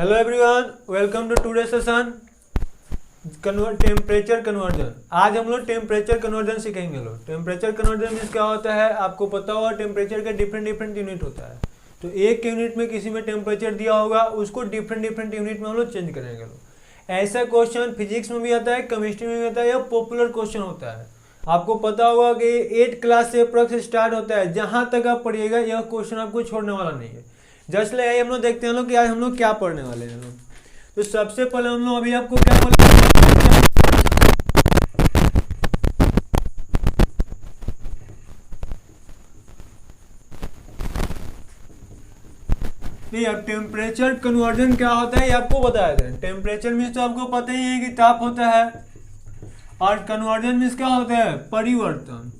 Hello everyone, welcome to today session temperature conversion. आज हम लोग टेम्परेचर कन्वर्जन सीखेंगे। लोग टेम्परेचर कन्वर्जन मीन्स क्या होता है, आपको पता होगा टेम्परेचर का डिफरेंट यूनिट होता है। तो एक यूनिट में किसी में टेम्परेचर दिया होगा, उसको डिफरेंट यूनिट में हम लोग चेंज करेंगे। लोग ऐसा क्वेश्चन फिजिक्स में भी आता है, केमिस्ट्री में भी आता है, यह पॉपुलर क्वेश्चन होता है। आपको पता होगा कि 8 क्लास से अप्रॉक्स स्टार्ट होता है, जहाँ तक आप पढ़िएगा यह क्वेश्चन आपको छोड़ने वाला नहीं है। जस्ट ले हम लोग देखते हैं लोग कि आज हम लोग क्या पढ़ने वाले हैं लोग। तो सबसे पहले हम लोग अभी आपको क्या बोलेंगे, नहीं अब टेम्परेचर कन्वर्जन क्या होता है ये आपको बताया था। टेम्परेचर मीन्स तो आपको पता ही है कि ताप होता है, और कन्वर्जन मीन्स क्या होता है, परिवर्तन।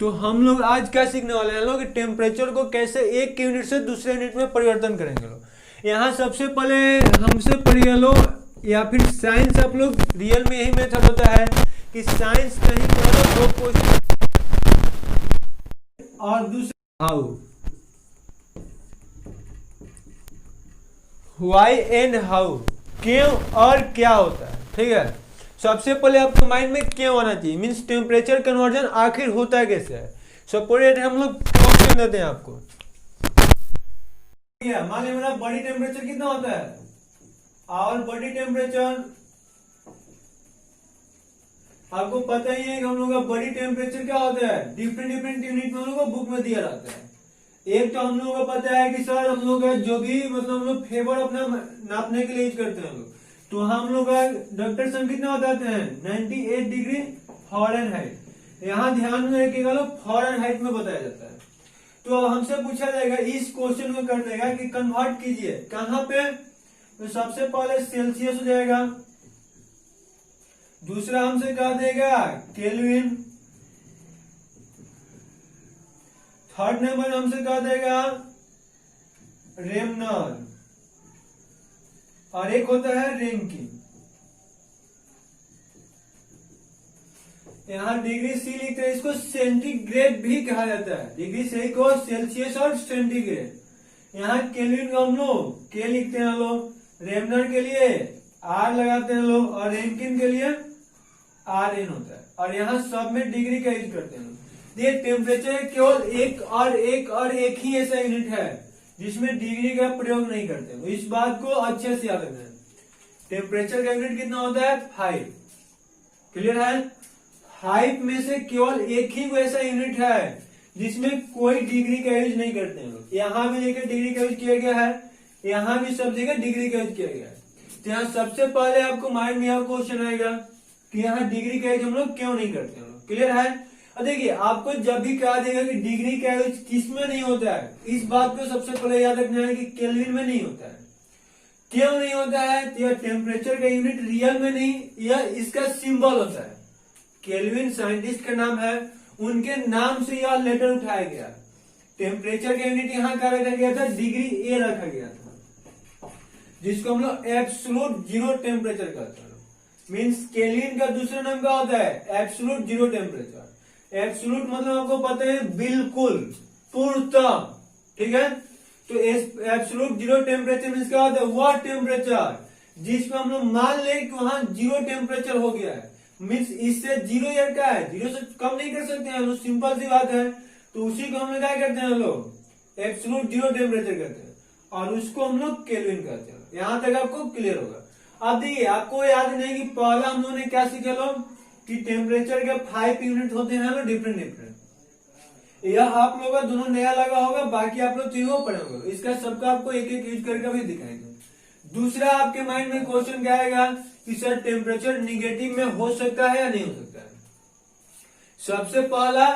तो हम लोग आज क्या सीखने वाले हैं लोग, टेम्परेचर को कैसे एक यूनिट से दूसरे यूनिट में परिवर्तन करेंगे लोग। यहाँ सबसे पहले हमसे पढ़िए लोग, या फिर साइंस आप लोग रियल में यही मेथड होता है कि साइंस कहीं दो क्वेश्चन और दूसरा हाउ, व्हाई एंड हाउ, क्यों और क्या होता है। ठीक है, सबसे पहले आपके माइंड में क्यों आना चाहिए, मीन्स टेम्परेचर कन्वर्जन आखिर होता है कैसे है। सपोज हम लोग क्वेश्चन देते हैं आपको, मान लीजिए मेरा बॉडी टेम्परेचर कितना होता है, और बॉडी टेम्परेचर आपको पता ही है कि हम लोग का बॉडी टेम्परेचर क्या होता है, डिफरेंट यूनिट में हम लोग को बुक में दिया रहता है। एक तो हम लोगों को पता है कि सर हम लोग जो भी मतलब हम लोग फेवर अपना नापने के लिए यूज करते हैं, तो हम लोग डॉक्टर सन कितना बताते हैं, 98 डिग्री फ़ारेनहाइट। यहाँ ध्यान में रखिएगा लोग, फ़ारेनहाइट में बताया जाता है। तो हमसे पूछा जाएगा, इस क्वेश्चन में कर देगा कि कन्वर्ट कीजिए कहाँ पे, तो सबसे पहले सेल्सियस हो जाएगा, दूसरा हमसे कह देगा केल्विन, थर्ड नंबर हमसे कह देगा रेमनर, और एक होता है रैंकिन। यहाँ डिग्री सी लिखते हैं, इसको सेंटीग्रेड भी कहा जाता है। डिग्री सी को सेल्सियस और सेंटीग्रेड। यहाँ केल्विन को हम लोग के लिखते हैं लोग, रेमनर के लिए आर लगाते हैं लोग, और रैंकिन के लिए आर एन होता है। और यहाँ सब में डिग्री का यूज करते हैं। ये टेम्परेचर केवल एक ही ऐसा यूनिट है जिसमें डिग्री का प्रयोग नहीं करते। तो इस बात को अच्छे से याद रखना है। टेम्परेचर का यूनिट कितना होता है, 5। क्लियर है। 5 में से केवल एक ही वैसा यूनिट है जिसमें कोई डिग्री का यूज नहीं करते हैं लोग। यहाँ भी देखिए डिग्री का यूज किया गया है, यहाँ भी सब जगह डिग्री का यूज किया गया है। तो यहाँ सबसे पहले आपको माइंड में यह क्वेश्चन आएगा कि यहाँ डिग्री का यूज हम लोग क्यों नहीं करते हैं। क्लियर है। देखिए आपको जब भी कहा देगा कि डिग्री का यूज किस में नहीं होता है, इस बात को सबसे पहले याद रखना है कि केल्विन में नहीं होता है। क्यों नहीं होता है, तो यह टेम्परेचर का यूनिट रियल में नहीं, यह इसका सिंबल होता है। केल्विन साइंटिस्ट का नाम है, उनके नाम से यह लेटर उठाया गया। टेम्परेचर का यूनिट यहाँ क्या रखा गया था, डिग्री ए रखा गया था, जिसको हम लोग एब्सोल्यूट जीरो टेम्परेचर कहते हैं। मीन्स केल्विन का दूसरा नाम क्या होता है, एब्सोल्यूट जीरो टेम्परेचर। एब्सोल्यूट मतलब आपको पता है बिल्कुल, पूर्णतः। ठीक है। तो एब्सोल्यूट जीरो टेम्परेचर मीन्स क्या होता है, वह टेम्परेचर जिसमें हम लोग मान ले कि वहां जीरो टेम्परेचर हो गया है। मीन्स इससे जीरो यार क्या है, जीरो से कम नहीं कर सकते हैं, सिंपल सी बात है। तो उसी को हम लोग क्या करते हैं, लोग एब्सोल्यूट जीरो टेम्परेचर करते हैं, और उसको हम लोग केल्विन कहते हैं। यहां तक आपको क्लियर होगा। अब देखिए आपको याद नहीं कि पहला हम लोगों ने क्या सीखे लोग, कि टेम्परेचर के 5 यूनिट होते हैं ना, डिफरेंट। यह आप लोगों का दोनों नया लगा होगा, बाकी आप लोग तीनों पढ़े होंगे। इसका सबका आपको एक यूज करके भी दिखाएंगे। दूसरा आपके माइंड में क्वेश्चन क्या आएगा कि सर टेम्परेचर निगेटिव में हो सकता है या नहीं हो सकता है। सबसे पहला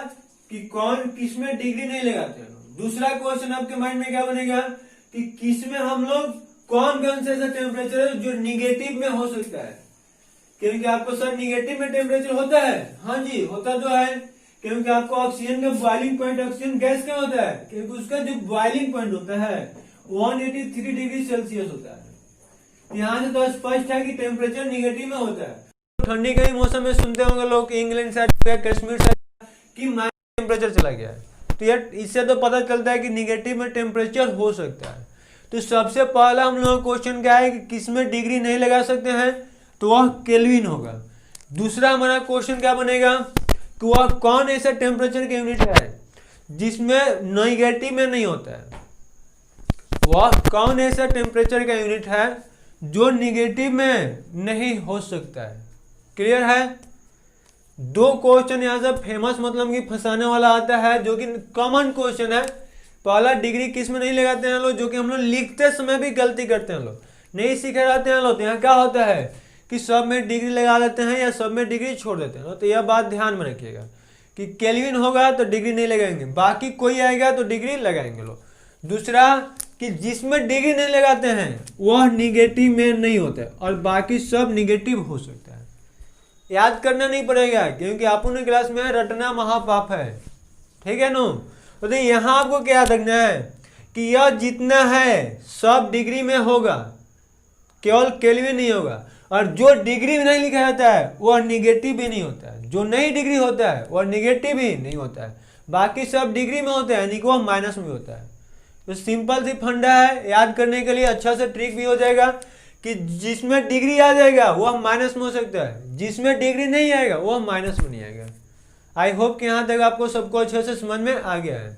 कि कौन किस में डिग्री नहीं लगाते हैं। दूसरा क्वेश्चन आपके माइंड में क्या बनेगा कि किस में हम लोग कौन से ऐसा टेम्परेचर है जो निगेटिव में हो सकता है। क्योंकि आपको सर निगेटिव में टेम्परेचर होता है, हाँ जी होता तो है, क्योंकि आपको ऑक्सीजन का बॉइलिंग पॉइंट, ऑक्सीजन गैस क्या होता है, क्योंकि उसका जो बॉइलिंग पॉइंट होता है 183 डिग्री सेल्सियस होता है। यहाँ से तो स्पष्ट है कि टेम्परेचर निगेटिव में होता है। ठंडी के मौसम में सुनते होंगे लोग इंग्लैंड साइड या कश्मीर साइड कि माइनस टेम्परेचर चला गया है। तो यार इससे तो पता चलता है कि निगेटिव में टेम्परेचर हो सकता है। तो सबसे पहला हम लोग क्वेश्चन क्या है कि किसमें डिग्री नहीं लगा सकते हैं, तो वह केल्विन होगा। दूसरा हमारा क्वेश्चन क्या बनेगा कि वह कौन ऐसा टेम्परेचर का यूनिट है जिसमें नेगेटिव में नहीं होता है, वह कौन ऐसा टेम्परेचर का यूनिट है जो निगेटिव में नहीं हो सकता है। क्लियर है। दो क्वेश्चन यहाँ से फेमस मतलब कि फंसाने वाला आता है जो कि कॉमन क्वेश्चन है। पहला डिग्री किस में नहीं लगाते हैं लोग, जो कि हम लोग लिखते समय भी गलती करते हैं, लोग नहीं सीखे रहते हैं लोग। यहाँ क्या होता है कि सब में डिग्री लगा देते हैं या सब में डिग्री छोड़ देते हैं। तो यह बात ध्यान में रखिएगा कि केल्विन होगा तो डिग्री नहीं लगाएंगे, बाकी कोई आएगा तो डिग्री लगाएंगे लोग। दूसरा कि जिसमें डिग्री नहीं लगाते हैं वह निगेटिव में नहीं होता है और बाकी सब निगेटिव हो सकता है। याद करना नहीं पड़ेगा क्योंकि आपने क्लास में रटना महापाप है, ठीक है नो। तो यहाँ आपको क्या याद रखना है कि यह जितना है सब डिग्री में होगा, केवल केल्विन नहीं होगा। और जो डिग्री में नहीं लिखा जाता है वह निगेटिव भी नहीं होता है, जो नहीं डिग्री होता है वह निगेटिव भी नहीं होता है, बाकी सब डिग्री में होता है, यानी कि वह माइनस में होता है। तो सिंपल सी फंडा है, याद करने के लिए अच्छा से ट्रिक भी हो जाएगा कि जिसमें डिग्री आ जाएगा वह माइनस में हो सकता है, जिसमें डिग्री नहीं आएगा वह माइनस में नहीं आएगा। आई होप कि यहाँ तक आपको सबको अच्छे से समझ में आ गया है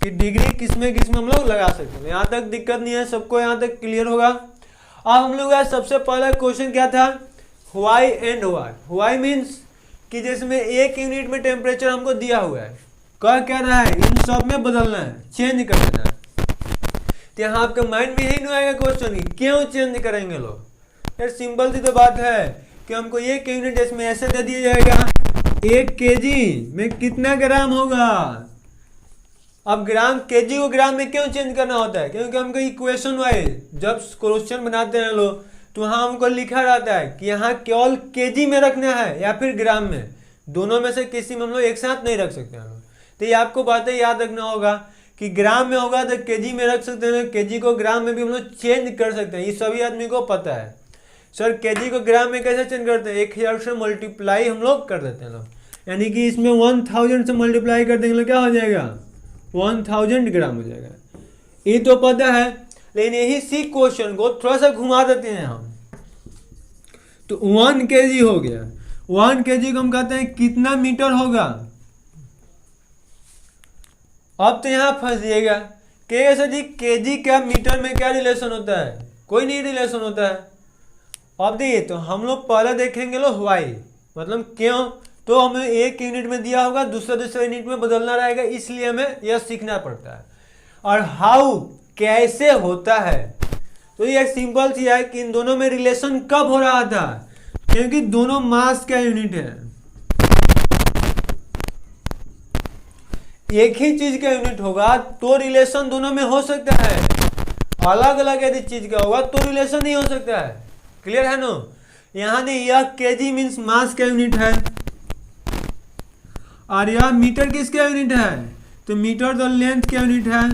कि डिग्री किसमें हम लोग लगा सकते हैं। यहाँ तक दिक्कत नहीं है, सबको यहाँ तक क्लियर होगा। अब हम लोग सबसे पहला क्वेश्चन क्या था, why and what. Why means कि जिसमें एक यूनिट में टेम्परेचर हमको दिया हुआ है, क्या रहा है इन सब में बदलना है, चेंज कर देना है। तो यहाँ आपके माइंड में यही नहीं आएगा क्वेश्चन की क्यों चेंज करेंगे लोग। यार सिंपल सी तो बात है कि हमको एक यूनिट इसमें ऐसे दे दिया जाएगा, 1 kg में कितना ग्राम होगा। अब ग्राम केजी को ग्राम में क्यों चेंज करना होता है, क्योंकि हमको इक्वेशन वाइज जब क्वेश्चन बनाते हैं लोग तो वहाँ हमको लिखा रहता है कि यहाँ केवल केजी में रखना है या फिर ग्राम में, दोनों में से किसी में हम लोग एक साथ नहीं रख सकते हैं। तो ये आपको बातें याद रखना होगा कि ग्राम में होगा तो केजी में रख सकते हैं, केजी को ग्राम में भी हम लोग चेंज कर सकते हैं, ये सभी आदमी को पता है। सर केजी को ग्राम में कैसे चेंज करते हैं, 1000 से मल्टीप्लाई हम लोग कर देते हैं लोग, यानी कि इसमें 1000 से मल्टीप्लाई कर देंगे क्या हो जाएगा, 1000 ग्राम हो जाएगा। ये तो पता है, लेकिन यही सी क्वेश्चन को थोड़ा सा घुमा देते हैं हम। तो 1 kg हो गया, 1 kg को हम कहते हैं कितना मीटर होगा। अब तो यहाँ फंसिएगा कि सर जी केजी का मीटर में क्या रिलेशन होता है, कोई नहीं रिलेशन होता है। अब देखिए तो हम लोग पहले देखेंगे लो व्हाई मतलब क्यों, तो हमें एक यूनिट में दिया होगा दूसरे यूनिट में बदलना रहेगा, इसलिए हमें यह सीखना पड़ता है। और हाउ कैसे होता है, तो ये एक सिंपल सी है कि इन दोनों में रिलेशन कब हो रहा था, क्योंकि दोनों मास का यूनिट है, एक ही चीज का यूनिट होगा तो रिलेशन दोनों में हो सकता है, अलग अलग यदि चीज का होगा तो रिलेशन नहीं हो सकता है। क्लियर है नो। यहाँ नहीं, यह केजी मीन्स मास का यूनिट है और यह मीटर किसका यूनिट है, तो मीटर तो लेंथ का यूनिट है,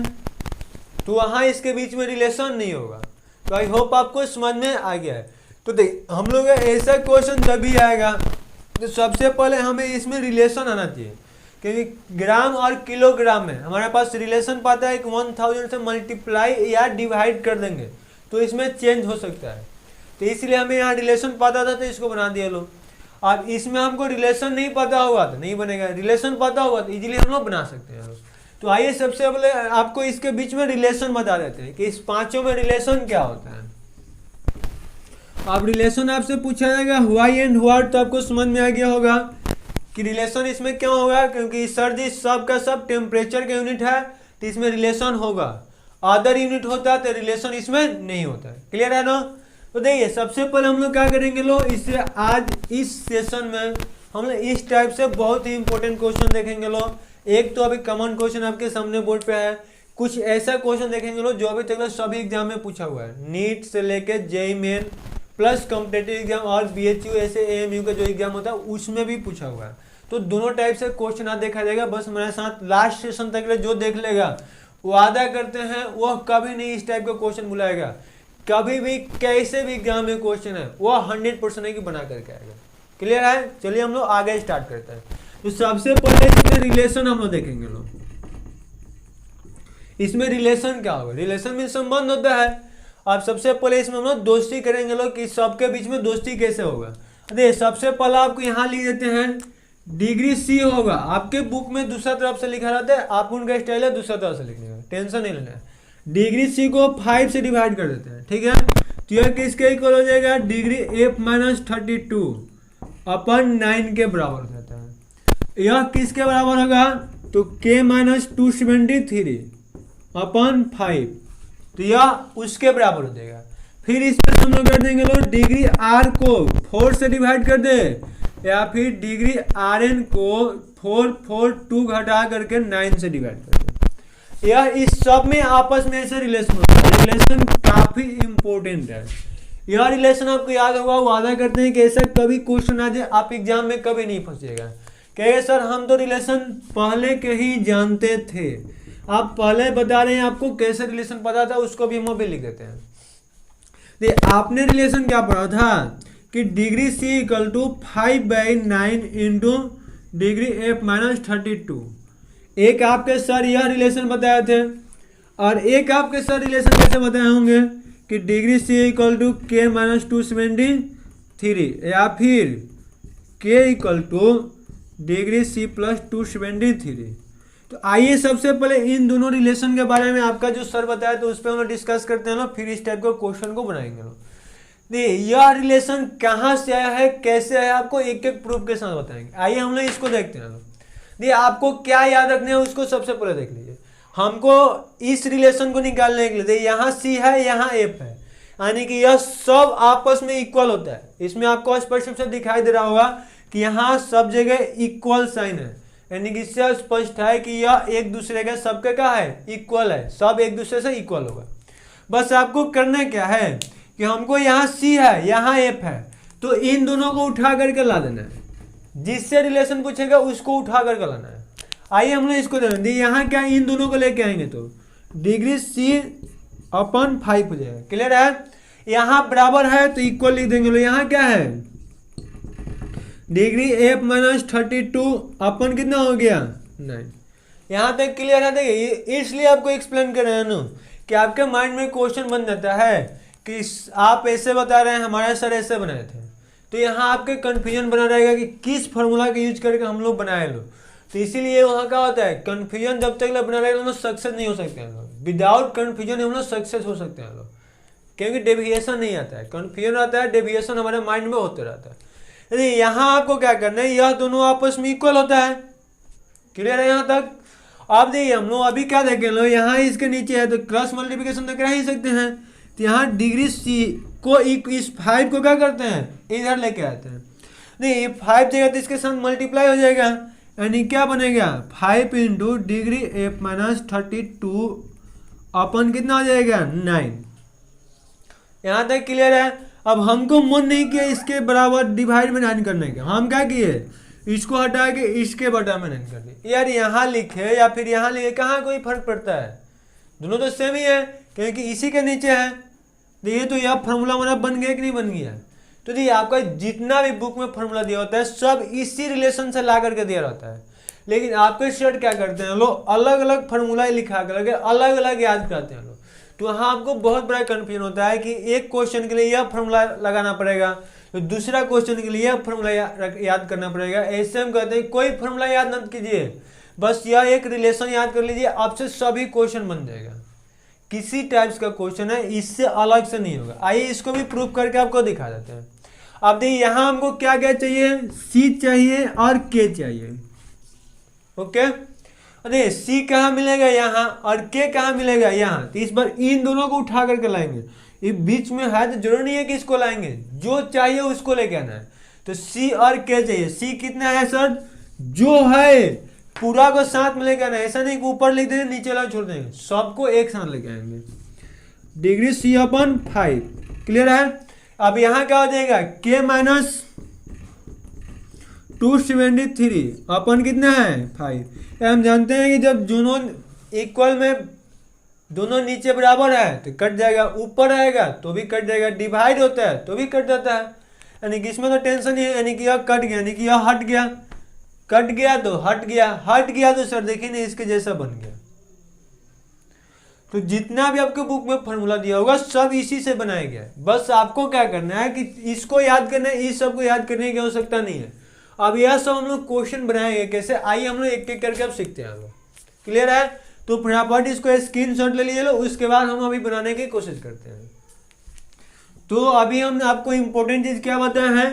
तो वहां इसके बीच में रिलेशन नहीं होगा। तो आई होप आपको समझ में आ गया है। तो देख हम लोग ऐसा क्वेश्चन तभी आएगा तो सबसे पहले हमें इसमें रिलेशन आना चाहिए, क्योंकि ग्राम और किलोग्राम में हमारे पास रिलेशन पाता है कि 1000 से मल्टीप्लाई या डिवाइड कर देंगे तो इसमें चेंज हो सकता है। तो इसलिए हमें यहाँ रिलेशन पता था तो इसको बना दिया लोग। अब इसमें हमको रिलेशन नहीं पता होगा तो नहीं बनेगा, रिलेशन पता होगा तो इजीली हम लोग बना सकते हैं। तो आइए सबसे पहले आपको इसके बीच में रिलेशन बता देते हैं कि इस पांचों में रिलेशन क्या होता है। अब रिलेशन आपसे पूछा जाएगा व्हाई एंड व्हाट, तो आपको समझ में आ गया होगा कि रिलेशन इसमें क्यों होगा, क्योंकि सर जी सब का सब टेम्परेचर का यूनिट है तो इसमें रिलेशन होगा, अदर यूनिट होता है तो रिलेशन इसमें नहीं होता है। क्लियर है ना। तो देखिए सबसे पहले हम लोग क्या करेंगे लो, इससे आज इस सेशन में हम लोग इस टाइप से बहुत ही इंपॉर्टेंट क्वेश्चन देखेंगे लो। एक तो अभी कॉमन क्वेश्चन आपके सामने बोर्ड पे है, कुछ ऐसा क्वेश्चन देखेंगे लोग जो अभी तक सभी एग्जाम में पूछा हुआ है, नीट से लेके JEE main plus competitive exam और बीएचयू ऐसे एएमयू का जो एग्जाम होता है उसमें भी पूछा हुआ है। तो दोनों टाइप से क्वेश्चन आज देखा जाएगा। बस हमारे साथ लास्ट सेशन तक जो देख लेगा वादा करते हैं वह कभी नहीं इस टाइप का क्वेश्चन बुलाएगा, कभी भी कैसे भी एग्जाम में क्वेश्चन है वह 100% है कि बना करके आएगा। क्लियर है। चलिए हम लोग आगे स्टार्ट करते हैं। तो सबसे पहले इसमें रिलेशन हम लोग देखेंगे लोग, इसमें रिलेशन क्या होगा, रिलेशन में संबंध होता है। आप सबसे पहले इसमें हम लोग दोस्ती करेंगे लोग कि सबके बीच में दोस्ती कैसे होगा। अरे सबसे पहले आपको यहाँ लिख देते हैं डिग्री सी होगा, आपके बुक में दूसरा तरफ से लिखा रहता है, आप उनका स्टाइल है दूसरा तरफ से लिखने का, टेंशन नहीं लेना है। डिग्री सी को 5 से डिवाइड कर देते हैं, ठीक है। तो यह किसके इक्वल हो जाएगा, डिग्री f माइनस 32 अपन 9 के बराबर हो जाता है। यह किसके बराबर होगा, तो k माइनस 273 अपन 5, तो यह उसके बराबर हो जाएगा। फिर इसमें हम लोग कर देंगे लोग डिग्री r को 4 से डिवाइड कर दे, या फिर डिग्री rn को 4 घटा करके 9 से डिवाइड कर दे। यह इस सब में आपस में ऐसे रिलेशन होता है, रिलेशन काफी इंपॉर्टेंट है। यह रिलेशन आपको याद होगा, वादा करते हैं कि ऐसा कभी क्वेश्चन आ जाए आप एग्जाम में कभी नहीं फंसेगा। कहे सर हम तो रिलेशन पहले के ही जानते थे, आप पहले बता रहे हैं आपको कैसे रिलेशन पता था, उसको भी हम अभी लिख देते हैं। आपने रिलेशन क्या पढ़ा था कि degree C equal to 5/9 into degree f minus 32। एक आपके सर यह रिलेशन बताए थे, और एक आपके सर रिलेशन कैसे बताए होंगे कि degree C equal to k minus 273, या फिर k equal to degree C plus 273। तो आइए सबसे पहले इन दोनों रिलेशन के बारे में आपका जो सर बताया तो उस पर हम लोग डिस्कस करते हैं, फिर इस टाइप का क्वेश्चन को बनाएंगे लोग। यह रिलेशन कहाँ से आया है, कैसे आया, आपको एक एक प्रूफ के साथ बताएंगे। आइए हम लोग इसको देखते हैं। आपको क्या याद रखना है उसको सबसे पहले देख लीजिए। हमको इस रिलेशन को निकालने के लिए यहाँ सी है, यहाँ एफ है, यानी कि यह सब आपस में इक्वल होता है। इसमें आपको स्पष्ट रूप से दिखाई दे रहा होगा कि यहाँ सब जगह इक्वल साइन है, यानी कि इससे स्पष्ट है कि यह एक दूसरे का सबके का है, इक्वल है, सब एक दूसरे से इक्वल होगा। बस आपको करना क्या है कि हमको यहाँ सी है, यहाँ एफ है, तो इन दोनों को उठा करके ला देना है। जिससे रिलेशन पूछेगा उसको उठा करके लाना है। आइए हम लोग इसको दे दें, यहाँ क्या इन दोनों को लेके आएंगे तो डिग्री सी अपन 5 हो जाएगा। क्लियर है, यहाँ बराबर है तो इक्वल लिख देंगे लोग। यहाँ क्या है, डिग्री f माइनस 32 अपन कितना हो गया 9। यहाँ तक क्लियर है। देखिए इसलिए आपको एक्सप्लेन कर रहे हैं ना कि आपके माइंड में क्वेश्चन बन जाता है कि आप ऐसे बता रहे हैं, हमारे सर ऐसे बनाए थे, तो यहाँ आपके कंफ्यूजन बना रहेगा कि किस फार्मूला का यूज करके हम लोग बनाए लो। तो इसीलिए वहाँ क्या होता है, कंफ्यूजन जब तक बना रहेगा हम लोग सक्सेस नहीं हो सकते हैं लोग। विदाउट कंफ्यूजन हम लोग सक्सेस हो सकते हैं लोग, क्योंकि डेविएशन नहीं आता है, कंफ्यूजन आता है, डेविएशन हमारे माइंड में होते रहता है। यहाँ आपको क्या करना है, यह दोनों आपस में इक्वल होता है। क्लियर है यहाँ तक। आप देखिए हम लोग अभी क्या देखें लो, यहाँ इसके नीचे है तो क्रॉस मल्टीप्लिकेशन तो करा ही सकते हैं। तो यहाँ डिग्री सी को इस 5 को क्या करते हैं, इधर लेके आते हैं। नहीं 5 जगह तो इसके साथ मल्टीप्लाई हो जाएगा, यानी क्या बनेगा 5 इंटू डिग्री f माइनस 32 अपन कितना हो जाएगा 9। यहाँ तक क्लियर है। अब हमको मन नहीं किया इसके बराबर डिवाइड में 9 करने के, हम क्या किए इसको हटा के इसके बटा में 9 कर दिए। यार यहाँ लिखे या फिर यहाँ लिखे कहाँ कोई फर्क पड़ता है, दोनों तो सेम ही है, क्योंकि इसी के नीचे है। देखिए तो यह फार्मूला हमारा बन गया कि नहीं बन गया। तो देखिए आपका जितना भी बुक में फार्मूला दिया होता है सब इसी रिलेशन से ला करके दिया रहता है, लेकिन आपके स्टूडेंट क्या करते हैं लोग, अलग अलग फार्मूला लिखा करके अलग अलग याद कराते हैं लोग। तो वहाँ आपको बहुत बड़ा कंफ्यूजन होता है कि एक क्वेश्चन के लिए यह फार्मूला लगाना पड़ेगा, तो दूसरा क्वेश्चन के लिए यह फार्मूला याद करना पड़ेगा। ऐसे हम कहते हैं कोई फार्मूला याद न कीजिए, बस यह एक रिलेशन याद कर लीजिए, आपसे सभी क्वेश्चन बन जाएगा। किसी टाइप्स का क्वेश्चन है, इससे अलग से नहीं होगा। आइए इसको भी प्रूफ करके आपको दिखा देते हैं। अब देखिए यहाँ हमको क्या क्या चाहिए, सी चाहिए और के चाहिए। ओके, अरे सी कहाँ मिलेगा यहाँ और के कहाँ मिलेगा यहाँ। तो इस बार इन दोनों को उठा करके लाएंगे, ये बीच में है तो जरूरी नहीं है कि इसको लाएंगे, जो चाहिए उसको लेके आना है। तो सी और के चाहिए। सी कितना है सर, जो है पूरा को साथ में लेके आना है, ऐसा नहीं कि ऊपर लिख देंगे नीचे वाला छोड़ देंगे, सबको एक साथ लेके आएंगे। डिग्री सी अपन 5 क्लियर है। अब यहाँ क्या हो जाएगा के माइनस 273 अपन कितना है 5। हम जानते हैं कि जब दोनों इक्वल में दोनों नीचे बराबर है तो कट जाएगा, ऊपर आएगा तो भी कट जाएगा, डिवाइड होता है तो भी कट जाता है, यानी कि इसमें तो टेंशन नहीं है। यानी कि यह कट गया, यानी कि यह हट गया, कट गया तो हट गया, हट गया तो सर देखिए ना इसके जैसा बन गया। तो जितना भी आपके बुक में फॉर्मूला दिया होगा सब इसी से बनाया गया है। बस आपको क्या करना है कि इसको याद करना है, इस सब को याद करने की आवश्यकता नहीं है। अब यह सब हम लोग क्वेश्चन बनाएंगे कैसे, आइए हम लोग एक एक करके अब सीखते हैं। क्लियर है? तो फटाफट इसको स्क्रीनशॉट ले लीजिए लो, उसके बाद हम अभी बनाने की कोशिश करते हैं। तो अभी हमने आपको इंपॉर्टेंट चीज क्या बताया है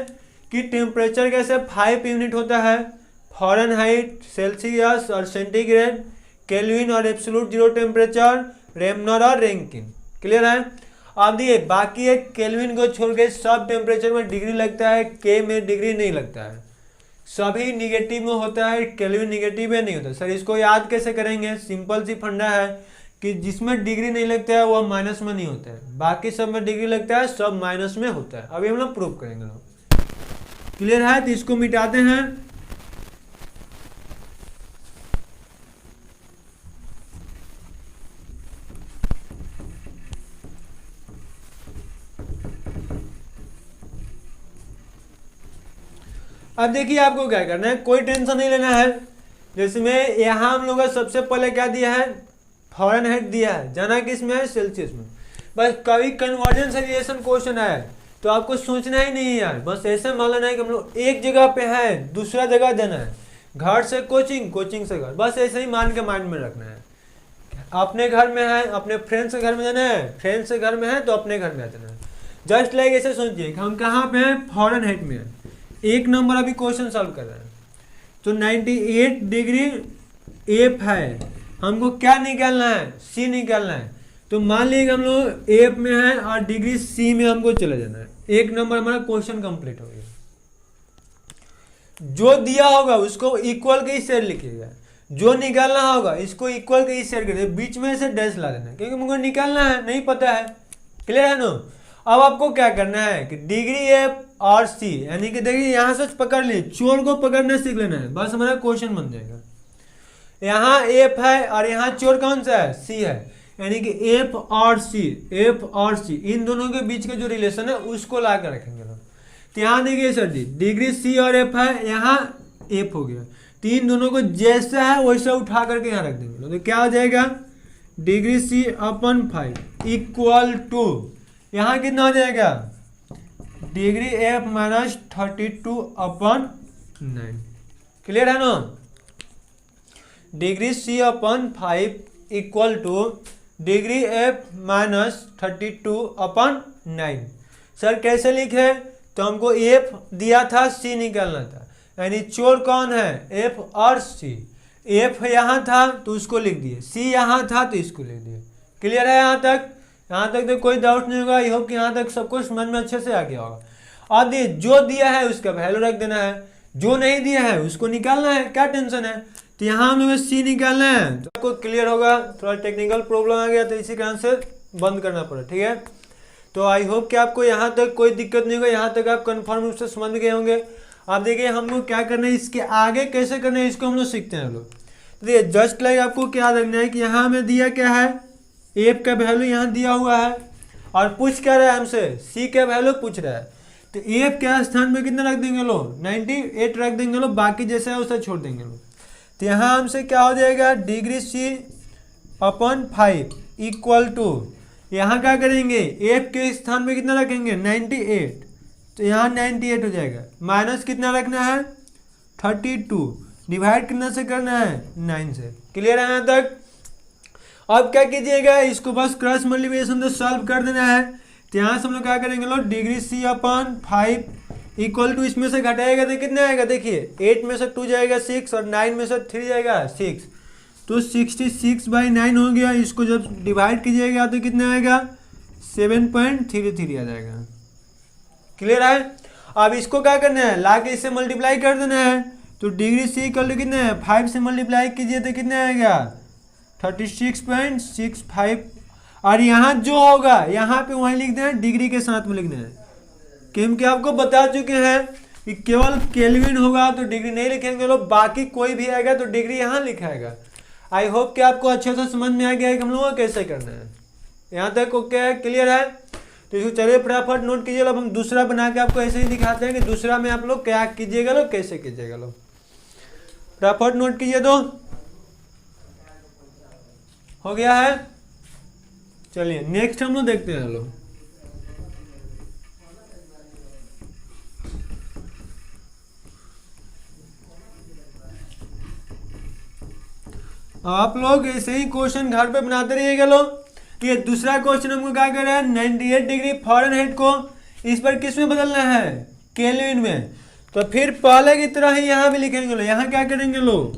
कि टेम्परेचर कैसे 5 यूनिट होता है, फ़ारेनहाइट, सेल्सियस और सेंटीग्रेड, केल्विन और एब्सोल्यूट जीरो टेम्परेचर, रेमनर और रैंकिन। क्लियर है? अब देखिए बाकी एक केल्विन को छोड़ के सब टेम्परेचर में डिग्री लगता है, के में डिग्री नहीं लगता है, सभी निगेटिव में होता है, केल्विन निगेटिव में नहीं होता। सर इसको याद कैसे करेंगे? सिंपल सी फंडा है कि जिसमें डिग्री नहीं लगता है वह माइनस में नहीं होता है, बाकी सब में डिग्री लगता है, सब माइनस में होता है। अभी हम लोग प्रूव करेंगे लोग। क्लियर है? तो इसको मिटाते हैं। अब देखिए आपको क्या करना है, कोई टेंशन नहीं लेना है। जिसमें यहाँ हम लोग सबसे पहले क्या दिया है, फ़ारेनहाइट दिया है, जाना किस में है, सेल्सियस में। बस कभी कन्वर्जन वेरिएशन क्वेश्चन है तो आपको सोचना ही नहीं है यार, बस ऐसे मान लेना है कि हम लोग एक जगह पे है, दूसरा जगह जाना है, घर से कोचिंग, कोचिंग से घर, बस ऐसे ही मान के माइंड में रखना है। अपने घर में है, अपने फ्रेंड्स के घर में जाना है, फ्रेंड्स के घर में है तो अपने घर में आ जाना है। जस्ट लाइक ऐसे सोचिए कि हम कहाँ पे हैं, फ़ारेनहाइट में है। एक नंबर अभी क्वेश्चन सॉल्व कर रहे हैं तो 98 डिग्री एफ है, हमको क्या निकालना है, सी निकालना है। तो मान लीजिए हम लोग एफ में है और डिग्री सी में हमको चले जाना है। एक नंबर हमारा क्वेश्चन कंप्लीट हो गया। जो दिया होगा उसको इक्वल के इस साइड लिखिएगा, जो निकालना होगा इसको इक्वल के इस साइड कर, बीच में से डैश ला देना क्योंकि मुझे निकालना है, नहीं पता है। क्लियर है ना? अब आपको क्या करना है कि डिग्री एफ और सी, यानी कि देखिए यहां से पकड़ लिए, चोर को पकड़ना सीख लेना है, बस हमारा क्वेश्चन बन जाएगा। यहाँ एफ है और यहाँ चोर कौन सा है, सी है, यानी कि एफ और सी, एफ और सी इन दोनों के बीच का जो रिलेशन है उसको ला कर रखेंगे लोग। तो यहाँ देखिए सर जी, डिग्री सी और एफ है, यहाँ एफ हो गया, तो इन दोनों को जैसा है वैसा उठा करके यहाँ रख देंगे। तो क्या हो जाएगा, degree C upon 5 equal to, यहाँ कितना हो जाएगा, degree F minus 32 upon 9। Clear है ना? Degree C upon 5 equal to degree F minus 32 upon 9। Sir कैसे लिखे? तो हमको एफ दिया था, सी निकालना था, यानी चोर कौन है, एफ और सी। एफ यहाँ था तो उसको लिख दिए, सी यहाँ था तो इसको लिख दिए। क्लियर है यहाँ तक? यहाँ तक तो कोई डाउट नहीं होगा। आई होप कि यहाँ तक सबको समझ में अच्छे से आ गया होगा। और जो दिया है उसका वैल्यू रख देना है, जो नहीं दिया है उसको निकालना है, क्या टेंशन है। तो यहाँ हम लोग सी निकालना है, तो आपको क्लियर होगा। थोड़ा टेक्निकल प्रॉब्लम आ गया तो इसी कारण से बंद करना पड़ा, ठीक है। तो आई होप कि आपको यहाँ तक कोई दिक्कत नहीं होगा, यहाँ तक आप कन्फर्म रूप से समझ गए होंगे। आप देखिए हमको क्या करना है, इसके आगे कैसे करना है इसको हम लोग सीखते हैं लोग। तो देखिए जस्ट लाइक आपको क्या रखना है कि यहाँ हमें दिया क्या है, एफ का वैल्यू यहाँ दिया हुआ है और पूछ क्या रहा है हमसे, सी का वैल्यू पूछ रहा है। तो एफ के स्थान में कितना रख देंगे लोग, 98 रख देंगे लोग, बाकी जैसा है उसे छोड़ देंगे लोग। तो यहाँ हमसे क्या हो जाएगा, degree C upon 5 equal to, यहाँ क्या करेंगे, एफ के स्थान में कितना रखेंगे 98, तो यहाँ 98 हो जाएगा, माइनस कितना रखना है 32, डिवाइड कितना से करना है 9 से। क्लियर है यहाँ तक? अब क्या कीजिएगा, इसको बस क्रॉस मल्टीप्लिकेशन से सॉल्व कर देना है। तो यहाँ से हम लोग क्या करेंगे लोग, degree C upon 5 equal to, इसमें से घटाएगा तो कितना आएगा, देखिए 8 में से 2 जाएगा 6 और 9 में से 3 जाएगा 6, तो 66/9 हो गया। इसको जब डिवाइड कीजिएगा तो कितना आएगा 7.33 आ जाएगा। क्लियर है? अब इसको क्या करना है, ला के इससे मल्टीप्लाई कर देना है। तो डिग्री सी इक्वल टू कितना है, 5 से मल्टीप्लाई कीजिए तो कितना आएगा 36.65, और यहाँ जो होगा यहाँ पे वहीं लिख देना है, डिग्री के साथ में लिखना है, क्योंकि आपको बता चुके हैं कि केवल केल्विन होगा तो डिग्री नहीं लिखेंगे लोग, बाकी कोई भी आएगा तो डिग्री यहाँ लिखाएगा। आई होप कि आपको अच्छे से समझ में आ गया है कि हम लोगों को कैसे करना है। यहाँ तक ओके है, क्लियर है? तो इसको चलिए फटाफट नोट कीजिए। अब हम दूसरा बना के आपको ऐसे ही दिखाते हैं कि दूसरा में आप लोग क्या कीजिएगा लोग, कैसे कीजिएगा लोग, फटाफट नोट कीजिए। तो हो गया है, चलिए नेक्स्ट हम लोग देखते हैं लोग। आप लोग ऐसे ही क्वेश्चन घर पे बनाते रहिएगा लोग। ये दूसरा क्वेश्चन हमको क्या कर रहा है, 98 डिग्री फ़ारेनहाइट को इस पर किस में बदलना है, केल्विन में। तो फिर पहले की तरह ही यहाँ भी लिखेंगे लोग। यहाँ क्या करेंगे लोग,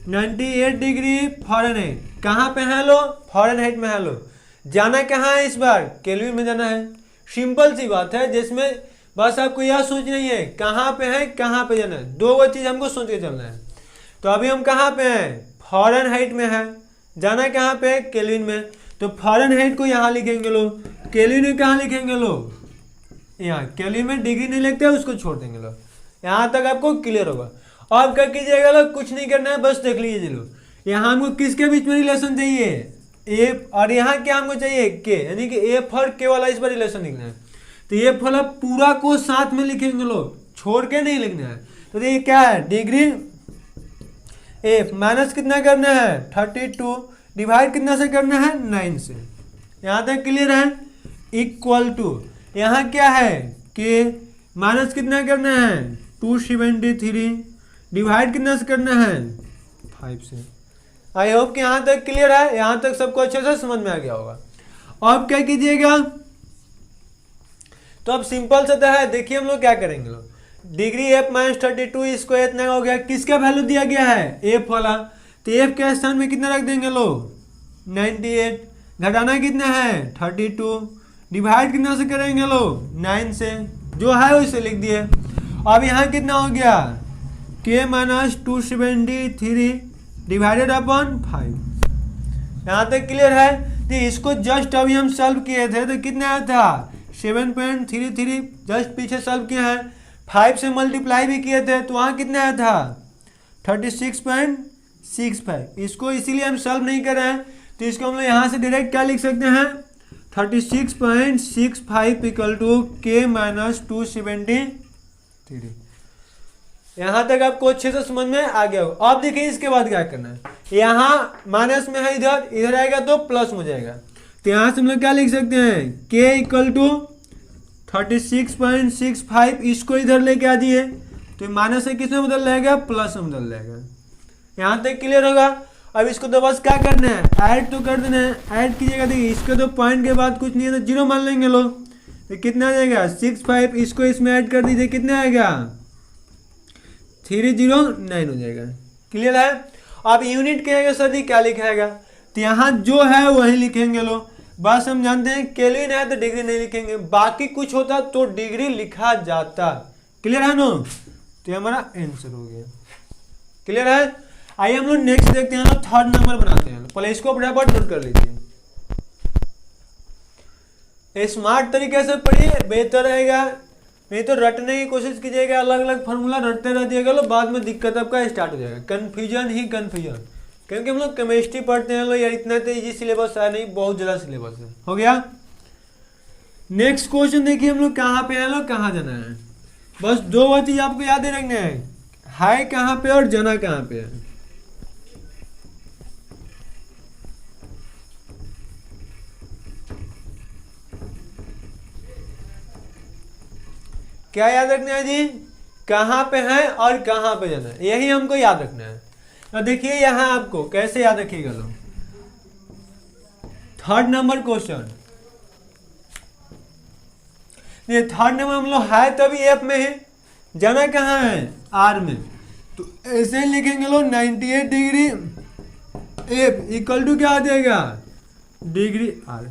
98 डिग्री फ़ारेनहाइट कहाँ पे है लो, फ़ारेनहाइट में है लो। जाना कहाँ है इस बार, केल्विन में जाना है। सिंपल सी बात है, जिसमें बस आपको यह सोचना ही है कहाँ पे है कहाँ पे जाना है, दो वो चीज़ हमको सोच के चलना है। तो अभी हम कहाँ पे हैं, फ़ारेनहाइट में है, जाना कहाँ पे, केल्विन में। तो फ़ारेनहाइट को यहाँ लिखेंगे लोग, केल्विन में कहाँ लिखेंगे लोग, यहाँ। केल्विन में डिग्री नहीं लिखते, उसको छोड़ देंगे लोग। यहाँ तक आपको क्लियर होगा। अब क्या कीजिएगा लोग, कुछ नहीं करना है, बस देख लीजिए लोग। यहाँ हमको किसके बीच में रिलेशन चाहिए, ए, और यहाँ क्या हमको चाहिए, के, यानी कि एफ और के वाला इस पर रिलेशन लिखना है। तो ये वाला पूरा को साथ में लिखेंगे लोग, छोड़ के नहीं लिखना है। तो ये क्या है, डिग्री एफ माइनस कितना करना है 32, डिवाइड कितना से करना है 9 से। यहाँ तक क्लियर है। इक्वल टू यहाँ क्या है, के माइनस कितना करना है 273, डिवाइड कितना से करना है 5 से। आई होप कि यहाँ तक क्लियर है, यहाँ तक सबको अच्छे से समझ में आ गया होगा। अब क्या कीजिएगा, तो अब सिंपल सा है, देखिए हम लोग क्या करेंगे लोग। डिग्री एफ माइनस 32 इसको इतना हो गया, किसका वैल्यू दिया गया है, एफ वाला। तो एफ के स्थान में कितना रख देंगे लोग 98, घटाना कितना है 32, डिवाइड कितना से करेंगे लोग 9 से, जो है उसे लिख दिए। अब यहाँ कितना हो गया, के माइनस 273 डिवाइडेड अपॉन 5। यहाँ तक क्लियर है। तो इसको जस्ट अभी हम सॉल्व किए थे, तो कितना आया था 7.33, जस्ट पीछे सॉल्व किया है। 5 से मल्टीप्लाई भी किए थे, तो वहाँ कितना आया था 36.65। इसको इसीलिए हम सॉल्व नहीं कर रहे हैं, तो इसको हम लोग यहाँ से डायरेक्ट क्या लिख सकते हैं, 36.65 इक्वल टू के माइनस 273। यहाँ तक आपको अच्छे से समझ में आ गया हो। अब देखिए इसके बाद क्या करना है, यहाँ माइनस में है, इधर इधर आएगा तो प्लस हो जाएगा। तो यहाँ से हम लोग क्या लिख सकते हैं, के इक्वल टू 36.65, इसको इधर लेके आ दिए, तो माइनस से किस में बदल जाएगा, प्लस में बदल जाएगा। यहाँ तक क्लियर होगा। अब इसको तो बस क्या करना है, ऐड तो कर देना है। ऐड कीजिएगा, देखिए इसके तो पॉइंट के बाद कुछ नहीं है, तो जीरो मान लेंगे लोग। तो कितना आ जाएगा 65, इसको इसमें ऐड कर दीजिए, कितना आएगा 309 हो जाएगा। क्लियर है। अब यूनिट कहेगा सर जी क्या लिखाएगा, तो यहाँ जो है वही लिखेंगे लोग। बस हम जानते हैं केल्विन है तो डिग्री नहीं लिखेंगे, बाकी कुछ होता तो डिग्री लिखा जाता। क्लियर है नो, तो हमारा आंसर हो गया। क्लियर है। आइए हम लोग नेक्स्ट देखते हैं, लोग थर्ड नंबर बनाते हैं। पहले इसको फटाफट नोट कर लीजिए, स्मार्ट तरीके से पढ़िए, बेहतर रहेगा। नहीं तो रटने की कोशिश कीजिएगा, अलग अलग फार्मूला रटते रह दिएगा लोग, बाद में दिक्कत आपका स्टार्ट हो जाएगा, कन्फ्यूजन ही कन्फ्यूजन। क्योंकि हम लोग केमिस्ट्री पढ़ते हैं लोग यार, इतना तो इजी सिलेबस है नहीं, बहुत ज़्यादा सिलेबस है। हो गया। नेक्स्ट क्वेश्चन देखिए, हम लोग कहाँ पे हैं लोग, कहाँ जाना है। बस दो वो चीज आपको याद रखना है कहाँ पे और जाना कहाँ पे है। क्या याद रखना है जी, कहाँ पे है और कहाँ पे जाना है, यही हमको याद रखना है। तो देखिए यहाँ आपको कैसे याद रखिएगा लोग, थर्ड नंबर क्वेश्चन। ये थर्ड नंबर हम लोग है तभी एफ में है, जाना कहाँ है आर में। तो ऐसे लिखेंगे लोग 98 डिग्री एफ इक्वल टू क्या आ जाएगा डिग्री आर।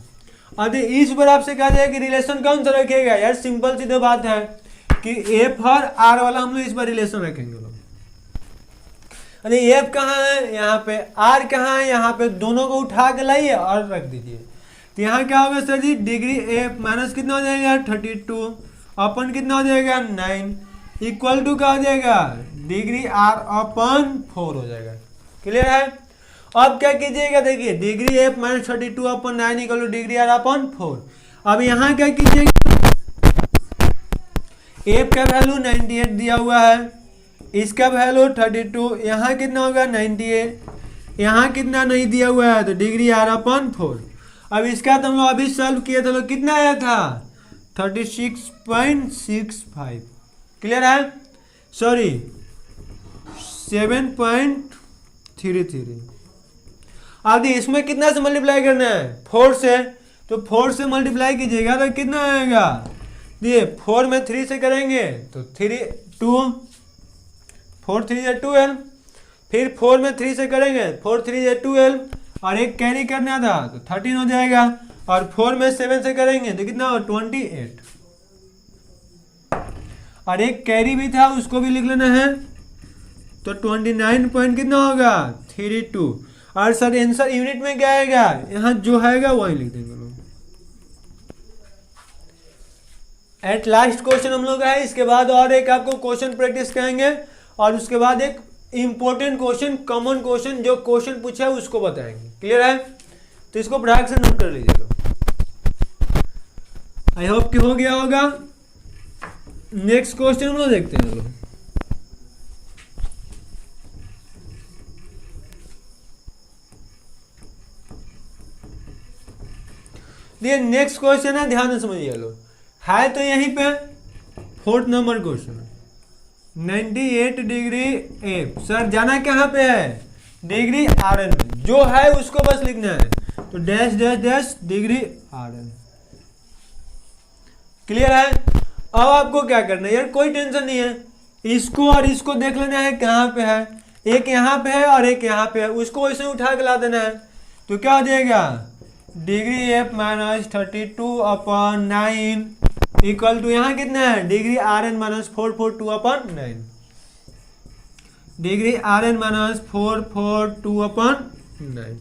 अरे इस बार आपसे कहा जाएगा कि रिलेशन कौन सा रखिएगा, यार सिंपल सी तो बात है कि एफ और आर वाला हम लोग इस बार रिलेशन रखेंगे लोग। अरे एफ कहाँ है यहाँ पे, आर कहाँ है यहाँ पे, दोनों को उठा के लाइए और रख दीजिए। तो यहाँ क्या होगा सर जी, डिग्री एफ माइनस कितना हो जाएगा 32 अपन कितना हो जाएगा 9 इक्वल टू क्या हो जाएगा डिग्री आर अपन 4 हो जाएगा। क्लियर है। अब क्या कीजिएगा, देखिए degree F minus 32 upon 9 equal to degree R upon 4। अब यहाँ क्या कीजिएगा, एफ का वैल्यू 98 दिया हुआ है, इसका वैल्यू 32, यहाँ कितना होगा 98, यहाँ कितना नहीं दिया हुआ है तो डिग्री आर अपन 4। अब इसका तो हम लोग अभी सॉल्व किए थे, कितना आया था 36.65। क्लियर है, सॉरी 7.33। अब इसमें कितना से मल्टीप्लाई करना है 4 से, तो 4 से मल्टीप्लाई कीजिएगा तो कितना आएगा, ये 4 में 3 से करेंगे तो 4 3 या 12, फिर 4 में 3 से करेंगे 4 3 या 12, और एक कैरी करना था तो 13 हो जाएगा, और 4 में 7 से करेंगे तो कितना होगा 28, और एक कैरी भी था उसको भी लिख लेना है, तो 29 पॉइंट कितना होगा 32। और सर आंसर यूनिट में क्या आएगा, यहाँ जो आएगा वही लिख देंगे लोग। एट लास्ट क्वेश्चन हम लोग है, इसके बाद और एक आपको क्वेश्चन प्रैक्टिस करेंगे, और उसके बाद एक इंपॉर्टेंट क्वेश्चन, कॉमन क्वेश्चन जो क्वेश्चन पूछा है उसको बताएंगे। क्लियर है, तो इसको फटाक से नोट कर लीजिएगा। आई होप कि हो गया होगा। नेक्स्ट क्वेश्चन हम लोग देखते हैं लोग। ये नेक्स्ट क्वेश्चन है, ध्यान से समझिए लोग, है तो यहीं पे 4th number question 98 degree F. Sir जाना कहाँ पे है, डिग्री आर एन में, जो है उसको बस लिखना है, तो dash dash dash degree R N. Clear है, अब आपको क्या करना है यार, कोई टेंशन नहीं है, इसको और इसको देख लेना है कहाँ पे है, एक यहाँ पे है और एक यहाँ पे है, उसको वैसे उठा के ला देना है, तो क्या हो जाएगा degree F minus 32/9 equal to यहाँ कितना है degree R N minus 442/9, degree R N minus 442/9।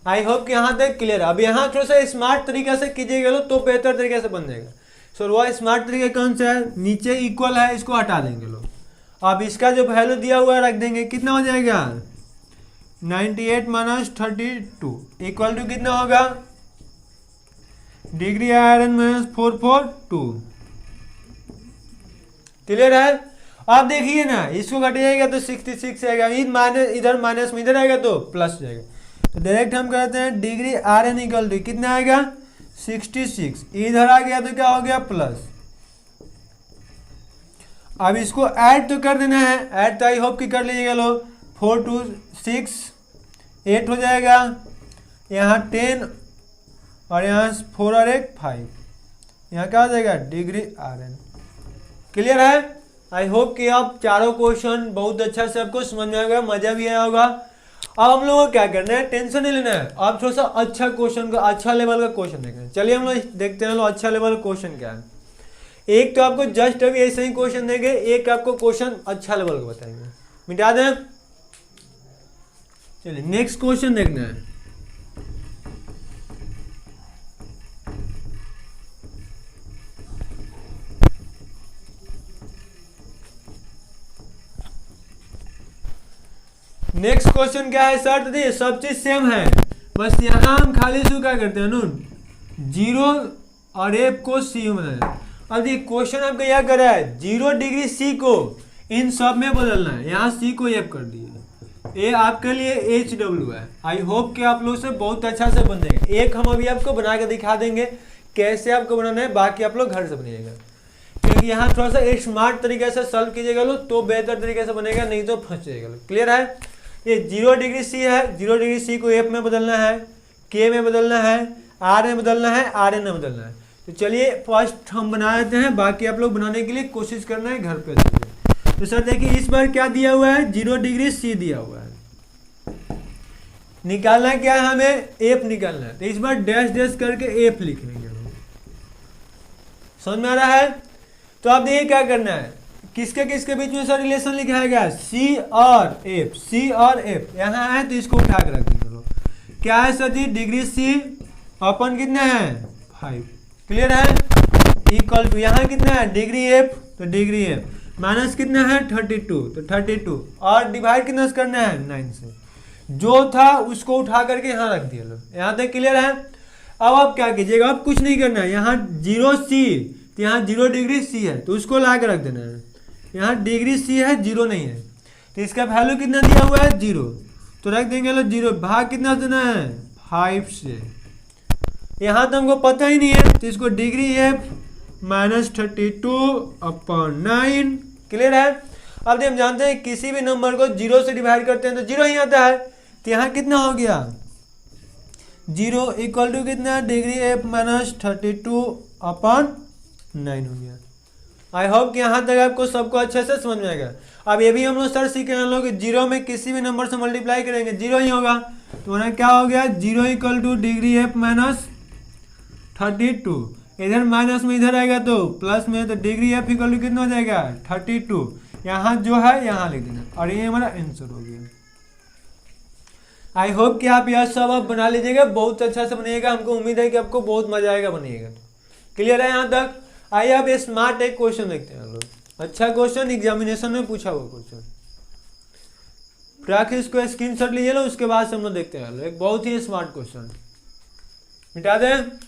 I hope कि यहाँ तक क्लियर है। अब यहाँ थोड़ा सा स्मार्ट तरीके से कीजिएगा तो बेहतर तरीके से बन जाएगा। सर वह स्मार्ट तरीका कौन सा है, नीचे इक्वल है इसको हटा देंगे लोग, अब इसका जो वैल्यू दिया हुआ है रख देंगे, कितना हो जाएगा 98 माइनस 32 इक्वल टू कितना होगा degree R N minus 442। Clear है, आप देखिए ना, इसको घटाइएगा तो 66 आएगा, इधर माइनस में इधर आएगा तो प्लस जाएगा, तो डायरेक्ट हम कहते हैं degree R N equal to कितना आएगा 66, इधर आ गया तो क्या हो गया प्लस। अब इसको ऐड तो कर देना है, ऐड तो आई होप कि कर लीजिएगा लोग, 4 2 6 8 हो जाएगा, यहाँ 10 और यहाँ 4 और 1 5, यहाँ क्या हो जाएगा डिग्री आर एन। क्लियर है, आई होप कि आप चारों क्वेश्चन बहुत अच्छा से आपको समझ में आएगा, मजा भी आया होगा। अब हम लोगों को क्या करना है, टेंशन नहीं लेना है, आप थोड़ा सा अच्छा क्वेश्चन का, अच्छा लेवल का क्वेश्चन देखना है। चलिए हम लोग देखते हैं लोग अच्छा लेवल का क्वेश्चन क्या है। एक तो आपको जस्ट अभी ऐसे ही क्वेश्चन देंगे, एक आपको क्वेश्चन अच्छा लेवल का बताएंगे, मिटा दें। चलिए नेक्स्ट क्वेश्चन देखना है। नेक्स्ट क्वेश्चन क्या है सर, देखिए सब चीज सेम है, बस यहाँ हम खाली शू क्या करते हैं नून 0 और एफ को सी में बदलना। अब ये क्वेश्चन आपका यह कर रहा है 0 डिग्री सी को इन सब में बदलना है, यहाँ सी को एफ कर दिए, ए आपके लिए एच डब्ल्यू है। आई होप कि आप लोग से बहुत अच्छा से बन जाएगा। एक हम अभी आपको बना के दिखा देंगे कैसे आपको बनाना है, बाकी आप लोग घर से बनिएगा, क्योंकि यहाँ थोड़ा सा एक स्मार्ट तरीके से सॉल्व कीजिएगा लो तो बेहतर तरीके से बनेगा, नहीं तो फंस जाएगा। क्लियर है, ये 0 डिग्री सी है, 0 डिग्री सी को एफ में बदलना है, के में बदलना है, आर में बदलना है, आर एन में बदलना है। तो चलिए फर्स्ट हम बना देते हैं, बाकी आप लोग बनाने के लिए कोशिश करना है घर पे। तो सर देखिए इस बार क्या दिया हुआ है 0 डिग्री सी दिया हुआ है, निकालना क्या है हमें एफ निकालना है, तो इस बार डैश डैश करके एफ लिखेंगे। समझ में आ रहा है, तो आप देखिए क्या करना है, किसके किसके बीच में सर रिलेशन लिखा है क्या सी और एफ, सी और एफ यहाँ है तो इसको उठा कर रख देंगे लोग। क्या है सर जी डिग्री सी अपन कितना है 5। क्लियर है, इक्वल टू यहाँ कितना है डिग्री एफ, तो डिग्री एफ माइनस कितना है 32, तो 32 और डिवाइड कितना से करना है 9 से, जो था उसको उठा करके यहाँ रख दिया लोग। यहाँ तक क्लियर है। अब आप क्या कीजिएगा, आप कुछ नहीं करना है, यहाँ 0 सी तो यहाँ 0 डिग्री सी है तो उसको ला कर रख देना है, यहाँ डिग्री सी है 0 नहीं है तो इसका वैल्यू कितना दिया हुआ है 0, तो रख देंगे लो 0, भाग कितना देना है 5 से, यहाँ तो हमको पता ही नहीं है, तो इसको डिग्री एफ -32/9। क्लियर है। अब हम जानते हैं किसी भी नंबर को 0 से डिवाइड करते हैं तो 0 ही आता है, तो यहाँ कितना हो गया 0 इक्वल टू कितना डिग्री एफ -32/9 हो गया। आई होप कि यहाँ तक आपको सबको अच्छे से समझ में आएगा। अब ये भी हम लोग सर सीखे हम लोग 0 में किसी भी नंबर से मल्टीप्लाई करेंगे 0 ही होगा, तो हमारा क्या हो गया 0 इक्वल टू डिग्री एफ -32। इधर माइनस में इधर आएगा तो प्लस में, तो डिग्री एफ इक्वल टू कितना हो जाएगा 32। यहाँ जो है यहाँ लिख देना और ये हमारा आंसर हो गया। आई होप कि आप यह सब आप बना लीजिएगा, बहुत अच्छा से बनिएगा। हमको उम्मीद है कि आपको बहुत मजा आएगा बनिएगा। क्लियर है यहाँ तक। आइए अब स्मार्ट एक क्वेश्चन देखते हैं हम लोग। अच्छा क्वेश्चन, एग्जामिनेशन में पूछा हुआ क्वेश्चन। फिर इसको स्क्रीनशॉट लीजिए लो, उसके बाद से हम लोग देखते हैं एक बहुत ही स्मार्ट क्वेश्चन। मिटा दें।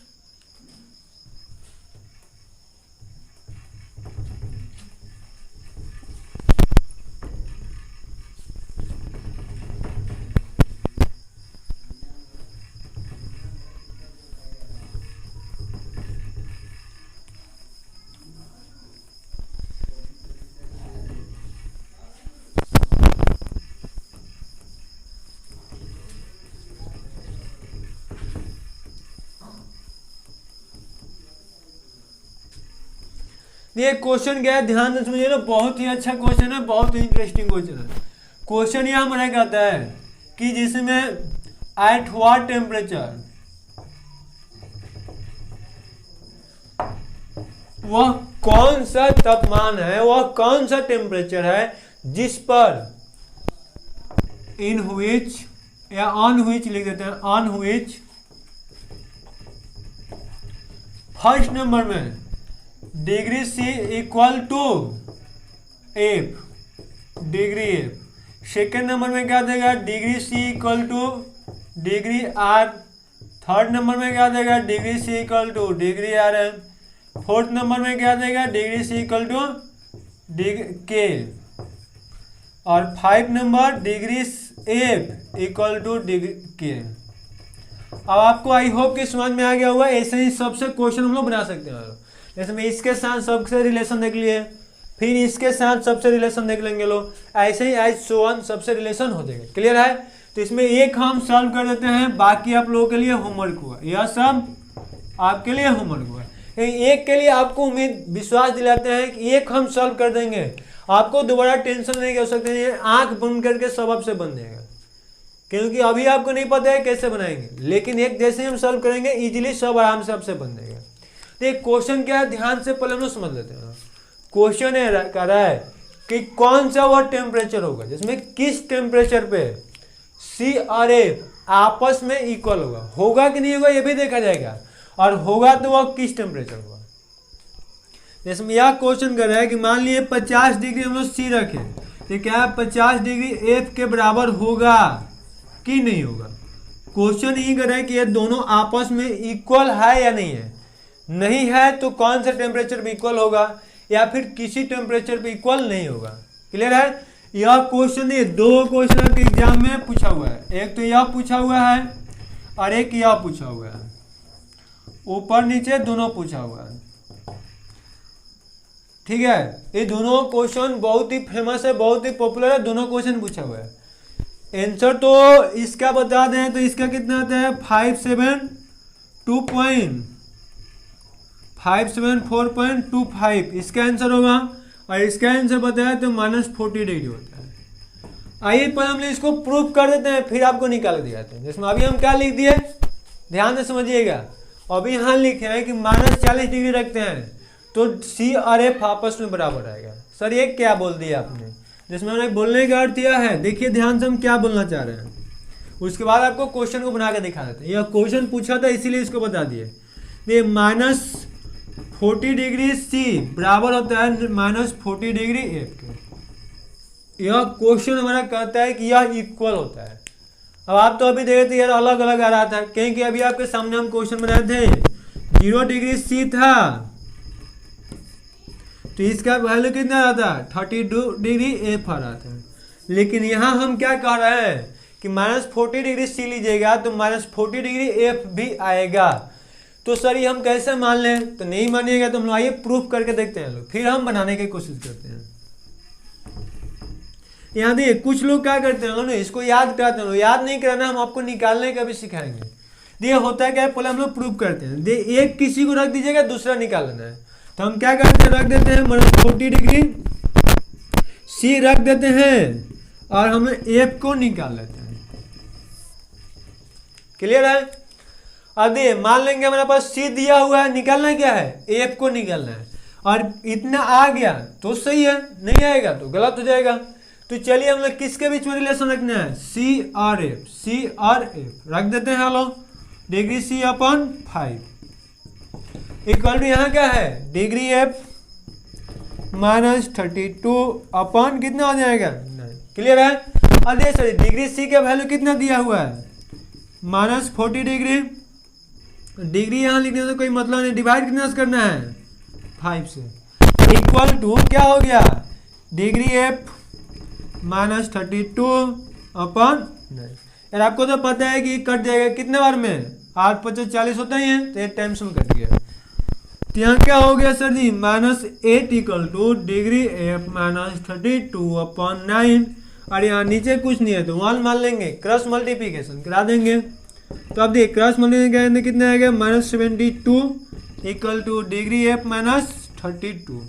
ये क्वेश्चन क्या है, ध्यान से समझिए ना, बहुत ही अच्छा क्वेश्चन है, बहुत ही इंटरेस्टिंग क्वेश्चन है। क्वेश्चन यह हमारा कहता है कि जिसमें एट व्हाट टेम्परेचर, वह कौन सा तापमान है, वह कौन सा टेम्परेचर है जिस पर इन व्हिच या ऑन व्हिच लिख देते हैं, ऑन व्हिच फर्स्ट नंबर में degree C equal to F, degree F. Second number में क्या देगा degree C equal to degree R. Third number में क्या देगा degree C equal to degree R N. Fourth number में क्या देगा degree C equal to degree K. और 5 number degree F equal to degree K. अब आपको आई होप कि समझ में आ गया होगा। ऐसे ही सबसे क्वेश्चन हम लोग बना सकते हैं। जैसे में इसके साथ सबसे रिलेशन देख लिए, फिर इसके साथ सबसे रिलेशन देख लेंगे लोग, ऐसे ही एज सो ऑन सबसे रिलेशन हो जाएगा। क्लियर है। तो इसमें एक हम सॉल्व कर देते हैं, बाकी आप लोगों के लिए होमवर्क हुआ। यह सब आपके लिए होमवर्क हुआ। एक के लिए आपको उम्मीद विश्वास दिलाते हैं कि एक हम सॉल्व कर देंगे, आपको दोबारा टेंशन नहीं हो सकते हैं, आंख बंद करके सब आपसे बन जाएगा। क्योंकि अभी आपको नहीं पता है कैसे बनाएंगे, लेकिन एक जैसे हम सॉल्व करेंगे इजीली सब आराम से आपसे बन जाएगा। तो एक क्वेश्चन क्या है, ध्यान से पहले हम लोग समझ लेते हैं। क्वेश्चन कह रहा है कि कौन सा वह टेम्परेचर होगा जिसमें किस टेम्परेचर पे सी और एफ आपस में इक्वल होगा कि नहीं होगा ये भी देखा जाएगा, और होगा तो वह किस टेम्परेचर होगा। जैसे यह क्वेश्चन कर रहा है कि मान लिए 50 डिग्री हम लोग सी रखें, तो क्या 50 डिग्री एफ के बराबर होगा कि नहीं होगा। क्वेश्चन यही कर रहा है कि ये दोनों आपस में इक्वल है या नहीं है। नहीं है तो कौन सा टेम्परेचर पे इक्वल होगा, या फिर किसी टेम्परेचर पे इक्वल नहीं होगा। क्लियर है। यह क्वेश्चन ये दो क्वेश्चन आपके एग्जाम में पूछा हुआ है। एक तो यह पूछा हुआ है और एक यह पूछा हुआ है, ऊपर नीचे दोनों पूछा हुआ है। ठीक है। ये दोनों क्वेश्चन बहुत ही फेमस है, बहुत ही पॉपुलर है, दोनों क्वेश्चन पूछा हुआ है। आंसर तो इसका बता दें तो इसका कितना आता है 574.25 इसका आंसर होगा, और इसका आंसर बताया तो -40 डिग्री होता है। आइए पर हम इसको प्रूफ कर देते हैं, फिर आपको निकाल दिखाते हैं। जिसमें अभी हम क्या लिख दिए, ध्यान से समझिएगा। अभी यहाँ लिखे हैं कि -40 डिग्री रखते हैं तो सी और एफ आपस में बराबर आएगा। सर ये क्या बोल दिया आपने, जिसमें हमने बोलने का अर्थ यह है, देखिए ध्यान से हम क्या बोलना चाह रहे हैं। उसके बाद आपको क्वेश्चन को बना के दिखा देते हैं। यह क्वेश्चन पूछा था इसीलिए इसको बता दिए। ये -40 डिग्री सी बराबर होता है -40 डिग्री एफ के। यह क्वेश्चन हमारा कहता है कि यह इक्वल होता है। अब आप तो अभी देखे थे यार अलग अलग आ रहा था, क्योंकि अभी आपके सामने हम क्वेश्चन बनाए थे 0 डिग्री सी था तो इसका वैल्यू कितना आ रहा था 32 डिग्री एफ आ रहा था। लेकिन यहाँ हम क्या कह रहे हैं कि -40 डिग्री सी लीजिएगा तो -40 डिग्री एफ भी आएगा। तो सर ये हम कैसे मान लें, तो नहीं मानिएगा तो हम लोग आइए प्रूफ करके देखते हैं लोग, फिर हम बनाने की कोशिश करते हैं। यहाँ देखिए कुछ लोग क्या करते हैं ना, इसको याद कराते हैं, याद नहीं कराना, हम आपको निकालने का भी सिखाएंगे। देखिए होता है क्या है, पहले हम लोग प्रूफ करते हैं। एक किसी को रख दीजिएगा, दूसरा निकाल लेना है, तो हम क्या करते हैं, रख देते हैं -40 डिग्री, सी रख देते हैं और हम एफ को निकाल लेते हैं। क्लियर है? अब देखिए मान लेंगे हमारे पास सी दिया हुआ है, निकालना क्या है, एफ को निकालना है, और इतना आ गया तो सही है, नहीं आएगा तो गलत हो जाएगा। तो चलिए हम लोग किसके बीच में रिलेशन रखना है, सी और एफ, सी और एफ रख देते हैं। Hello degree C upon 5 equal to यहाँ क्या है, डिग्री एफ -32 अपॉन कितना हो जाएगा 9। क्लियर है? और देखिए सर डिग्री सी का वैल्यू कितना दिया हुआ है, -40 डिग्री, डिग्री यहाँ लिखने से कोई मतलब नहीं, डिवाइड कितना से करना है 5 से, इक्वल टू क्या हो गया, डिग्री एफ -32 अपॉन 9। यार आपको तो पता है कि कट जाएगा कितने बार में, 8 × 5 = 40 होता ही है, तो 8 टाइम्स में कट गया। तो यहाँ क्या हो गया sir ji, -8 equal to degree F -32 upon 9, और यहाँ नीचे कुछ नहीं है तो 1 मान लेंगे, क्रॉस मल्टीप्लिकेशन करा देंगे। तो अब देखिए क्रॉस मल्टीप्लिकेशन कितना आएगा, -72 equal to degree F -32।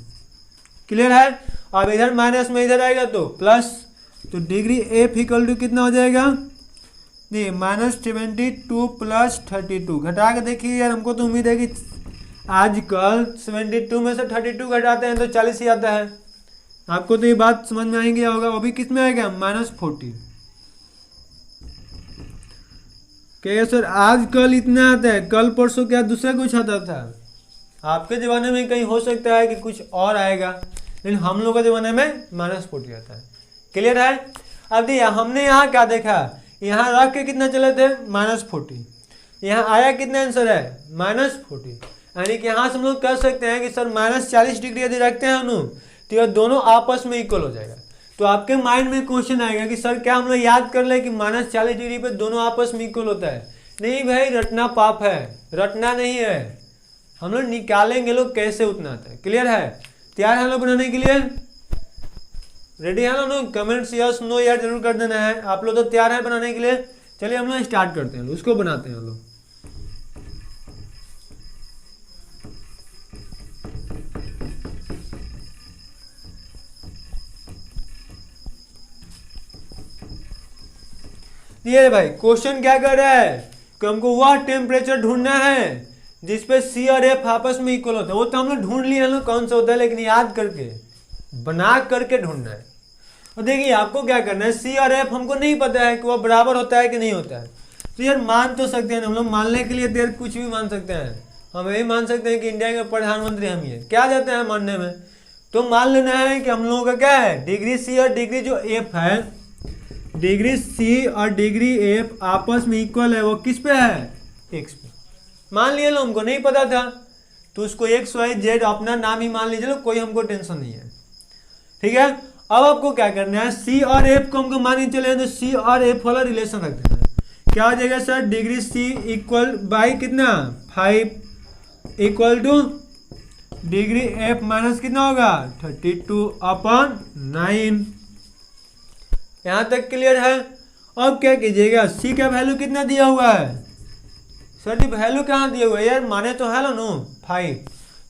Clear है? अब इधर माइनस में इधर आएगा तो प्लस, तो डिग्री एफ इक्वल टू कितना हो जाएगा, देखिए -72 + 32 घटा के देखिए यार, हमको तो उम्मीद है कि आजकल 72 में से 32 घटाते हैं तो 40 ही आता है। आपको तो ये बात समझ में आएंगे होगा, वो भी किस में आएगा, -40। क्या सर आजकल इतना आता है, कल परसों क्या दूसरा कुछ आता था? आपके ज़माने में कहीं हो सकता है कि कुछ और आएगा, लेकिन हम लोगों के ज़माने में -40 आता है। क्लियर है? अब देखिए हमने यहाँ क्या देखा, यहाँ रख के कितना चले थे, -40, यहाँ आया कितना आंसर है, -40, यानी कि यहाँ से हम लोग कह सकते हैं कि सर -40 डिग्री यदि रखते हैं हम तो ये दोनों आपस में इक्वल हो जाएगा। तो आपके माइंड में क्वेश्चन आएगा कि सर क्या हम लोग याद कर ले कि -40 डिग्री पे दोनों आपस में इक्वल होता है? नहीं भाई, रटना पाप है, रटना नहीं है, हम लोग निकालेंगे लोग कैसे उतना आता है। क्लियर है? तैयार है लोग बनाने के लिए? रेडी है ना लोग? कमेंट्स यस नो यार जरूर कर देना है। आप लोग तो तैयार है बनाने के लिए? चलिए हम लोग स्टार्ट करते हैं, उसको बनाते हैं हम लोग। ये भाई क्वेश्चन क्या कर रहा है कि हमको वह टेम्परेचर ढूंढना है जिसपे सी और एफ आपस में इक्वल होता है। वो तो हम लोग ढूंढ लिए लोग कौन सा होता है, लेकिन याद करके बना करके ढूंढना है। और देखिए आपको क्या करना है, सी और एफ हमको नहीं पता है कि वह बराबर होता है कि नहीं होता है। तो यार मान तो सकते हैं हम लोग, मानने के लिए देर कुछ भी मान सकते हैं। हम यही मान सकते हैं कि इंडिया के प्रधानमंत्री हम ही है, क्या जाते हैं मानने में। तो मान लेना है कि हम लोगों का क्या है, डिग्री सी और डिग्री जो एफ है, डिग्री सी और डिग्री एफ आपस में इक्वल है, वो किस पे है, एक्स पे। मान लिया लो, हमको नहीं पता था तो उसको एक्स वाई जेड अपना नाम ही मान लीजिए लो, कोई हमको टेंशन नहीं है। ठीक है? अब आपको क्या करना है, सी और एफ को हमको मान के चले तो सी और एफ वाला रिलेशन रख देना है। क्या हो जाएगा sir, degree C equal by कितना 5 equal to degree F minus कितना होगा 32 अपॉन 9। यहां तक क्लियर है? अब क्या कीजिएगा, सी का वैल्यू कितना दिया हुआ है सर जी, वैल्यू कहाँ दिया हुआ है यार, माने तो है नो 5,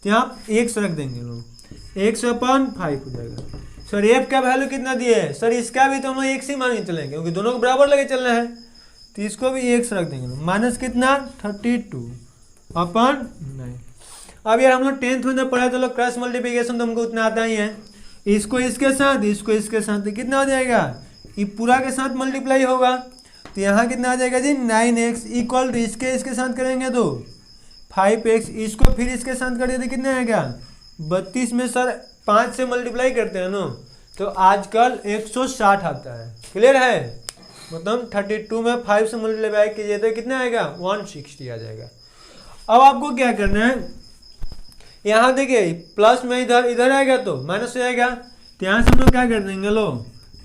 तो यहाँ एक्स रख देंगे लोग, एक्स अपॉन 5 हो जाएगा। सर एफ का वैल्यू कितना दिया है सर, इसका भी तो हम लोग एक्स ही मान के चलेंगे क्योंकि दोनों को बराबर लगे चलना है, तो इसको भी एक्स रख देंगे लोग, माइनस कितना 32 अपॉन 9। अब यार हम लोग 10th में जब पढ़ा तो लोग क्रॉस मल्टीप्लिकेशन तो हमको उतना आता ही है, इसको इसके साथ इसको इसके साथ कितना हो जाएगा, ये पूरा के साथ मल्टीप्लाई होगा, तो यहाँ कितना आ जाएगा जी 9x इक्वल टू इसके साथ करेंगे तो 5x, इसको फिर इसके साथ करेंगे तो कितना आएगा 32 में सर 5 से मल्टीप्लाई करते हैं ना, तो आजकल 160 आता है। क्लियर है? मतलब 32 में 5 से मल्टीप्लाई कीजिए तो कितना आएगा 160 आ जाएगा। अब आपको क्या करना है, यहाँ देखिए प्लस में इधर इधर आएगा तो माइनस हो जाएगा, तो यहाँ से हम लोग क्या कर देंगे लो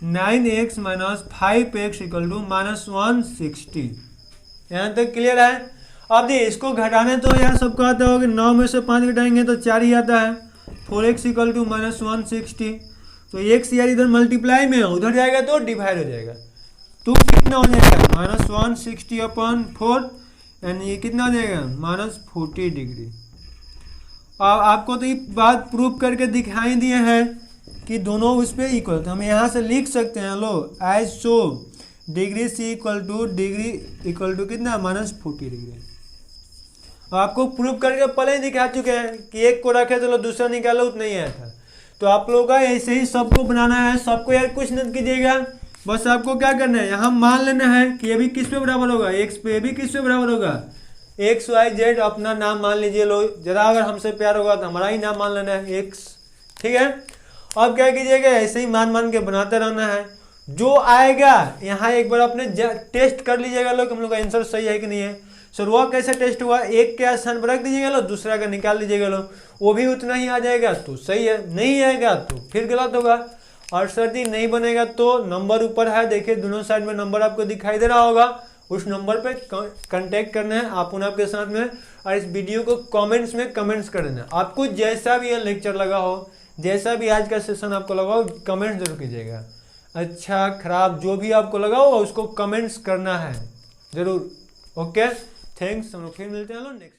9x minus 5x equal to -160। यहाँ तक क्लियर है? अब देखिए इसको घटाने तो यार सबको आता होगा, 9 में से 5 घटाएंगे तो 4 ही आता है। 4x equal to -160। तो x यार इधर मल्टीप्लाई में है, उधर जाएगा तो डिवाइड हो जाएगा। तो कितना हो जाएगा -160/4 एंड ये कितना हो जाएगा -40 डिग्री। अब आपको तो ये बात प्रूव करके दिखाई दिए हैं कि दोनों उस पर इक्वल। तो हम यहाँ से लिख सकते हैं, लो एज सो degree C equal to degree equal to कितना -40 डिग्री। आपको प्रूव करके पहले ही दिखा चुके हैं कि एक को रखे तो लो दूसरा निकालो, उतना ही आया था। तो आप लोगों का ऐसे ही सबको बनाना है। सबको यार कुछ नहीं कीजिएगा, बस आपको क्या करना है, यहाँ मान लेना है कि ये भी किस पे बराबर होगा, एक्स पे, ये भी किस पे बराबर होगा, XYZ अपना नाम मान लीजिए। लो जरा अगर हमसे प्यार होगा तो हमारा ही नाम मान लेना है एक्स, ठीक है। अब क्या कीजिएगा, ऐसे ही मान के बनाते रहना है। जो आएगा यहाँ एक बार अपने टेस्ट कर लीजिएगा लोग, हम लोग का आंसर सही है कि नहीं है। सर वो कैसे टेस्ट हुआ, एक के स्थान पर रख दीजिएगा लो, दूसरा का निकाल लीजिएगा लो, वो भी उतना ही आ जाएगा तो सही है, नहीं आएगा तो फिर गलत होगा। और सर जी नहीं बनेगा तो नंबर ऊपर है, देखिए दोनों साइड में नंबर आपको दिखाई दे रहा होगा, उस नंबर पे कांटेक्ट करना है आप आपके साथ में। और इस वीडियो को कमेंट्स में कमेंट्स कर देना, आपको जैसा भी ये लेक्चर लगा हो, जैसा भी आज का सेशन आपको लगा हो, कमेंट्स जरूर कीजिएगा। अच्छा खराब जो भी आपको लगा हो उसको कमेंट्स करना है जरूर। ओके थैंक्स, हम लोग फिर मिलते हैं नेक्स्ट।